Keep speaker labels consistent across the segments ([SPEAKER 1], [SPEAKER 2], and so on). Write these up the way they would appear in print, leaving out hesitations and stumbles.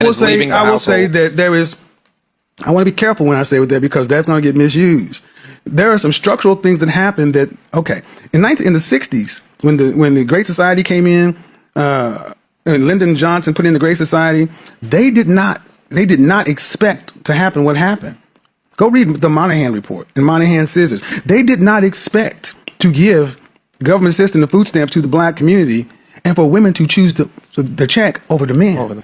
[SPEAKER 1] I will say that there is, I want to be careful when I say that because that's going to get misused. There are some structural things that happen that, okay, in the 60s, when the Great Society came in, and Lyndon Johnson put in the Great Society, they did not expect to happen what happened. Go read the Moynihan Report and Moynihan Scissors. They did not expect to give government assistance and food stamps to the black community and for women to choose the check over the men.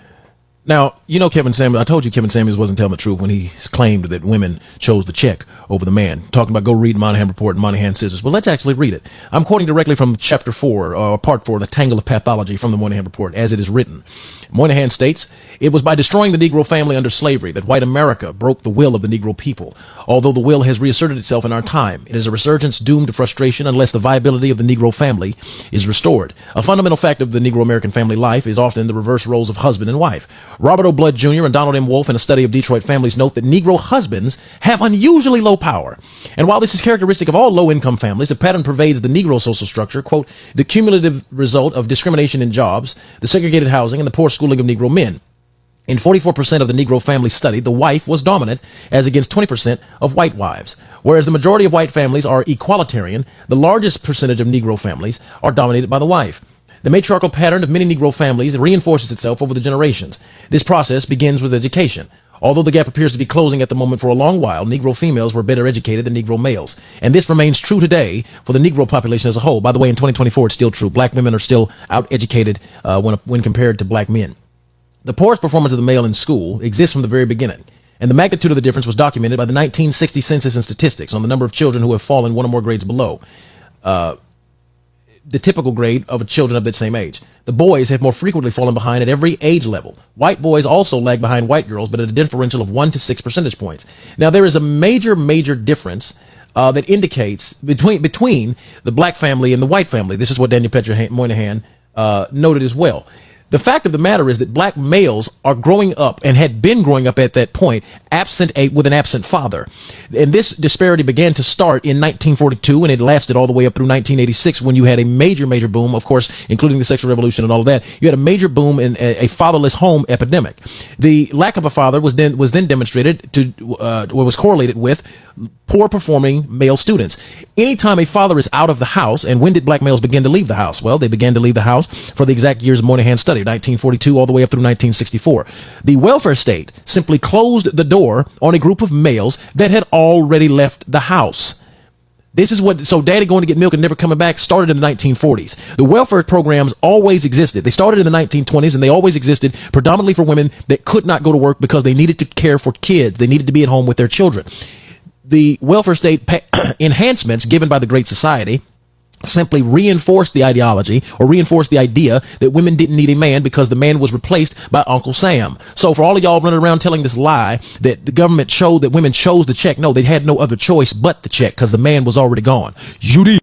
[SPEAKER 2] Now, you know, Kevin Samuels, I told you Kevin Samuels wasn't telling the truth when he claimed that women chose the check over the man. Talking about go read Moynihan Report and Moynihan Scissors. Well, let's actually read it. I'm quoting directly from chapter 4, or part 4, The Tangle of Pathology from the Moynihan Report, as it is written. Moynihan states, "It was by destroying the Negro family under slavery that white America broke the will of the Negro people. Although the will has reasserted itself in our time, it is a resurgence doomed to frustration unless the viability of the Negro family is restored. A fundamental fact of the Negro American family life is often the reverse roles of husband and wife. Robert O. Blood Jr. and Donald M. Wolfe in a study of Detroit families note that Negro husbands have unusually low power. And while this is characteristic of all low-income families, the pattern pervades the Negro social structure, quote, the cumulative result of discrimination in jobs, the segregated housing, and the poor schooling of Negro men. In 44% of the Negro families studied, the wife was dominant, as against 20% of white wives. Whereas the majority of white families are equalitarian, the largest percentage of Negro families are dominated by the wife. The matriarchal pattern of many Negro families reinforces itself over the generations. This process begins with education. Although the gap appears to be closing at the moment for a long while, Negro females were better educated than Negro males. And this remains true today for the Negro population as a whole. By the way, in 2024, it's still true. Black women are still out-educated when compared to black men. The poorest performance of the male in school exists from the very beginning. And the magnitude of the difference was documented by the 1960 Census and Statistics on the number of children who have fallen one or more grades below the typical grade of children of that same age. The boys have more frequently fallen behind at every age level. White boys also lag behind white girls, but at a differential of 1 to 6 percentage points. Now, there is a major difference that indicates between the black family and the white family. This is what Daniel Petra Moynihan noted as well. The fact of the matter is that black males are growing up and had been growing up at that point with an absent father. And this disparity began to start in 1942 and it lasted all the way up through 1986 when you had a major boom, of course, including the sexual revolution and all of that. You had a major boom in a fatherless home epidemic. The lack of a father was then demonstrated was correlated with poor performing male students. Anytime a father is out of the house, and when did black males begin to leave the house? Well, they began to leave the house for the exact years of Moynihan's study, 1942 all the way up through 1964. The welfare state simply closed the door on a group of males that had already left the house. This is so daddy going to get milk and never coming back started in the 1940s. The welfare programs always existed. They started in the 1920s and they always existed predominantly for women that could not go to work because they needed to care for kids. They needed to be at home with their children. The welfare state enhancements given by the Great Society simply reinforced the ideology or reinforced the idea that women didn't need a man because the man was replaced by Uncle Sam. So for all of y'all running around telling this lie that the government showed that women chose the check, no, they had no other choice but the check because the man was already gone. Judy.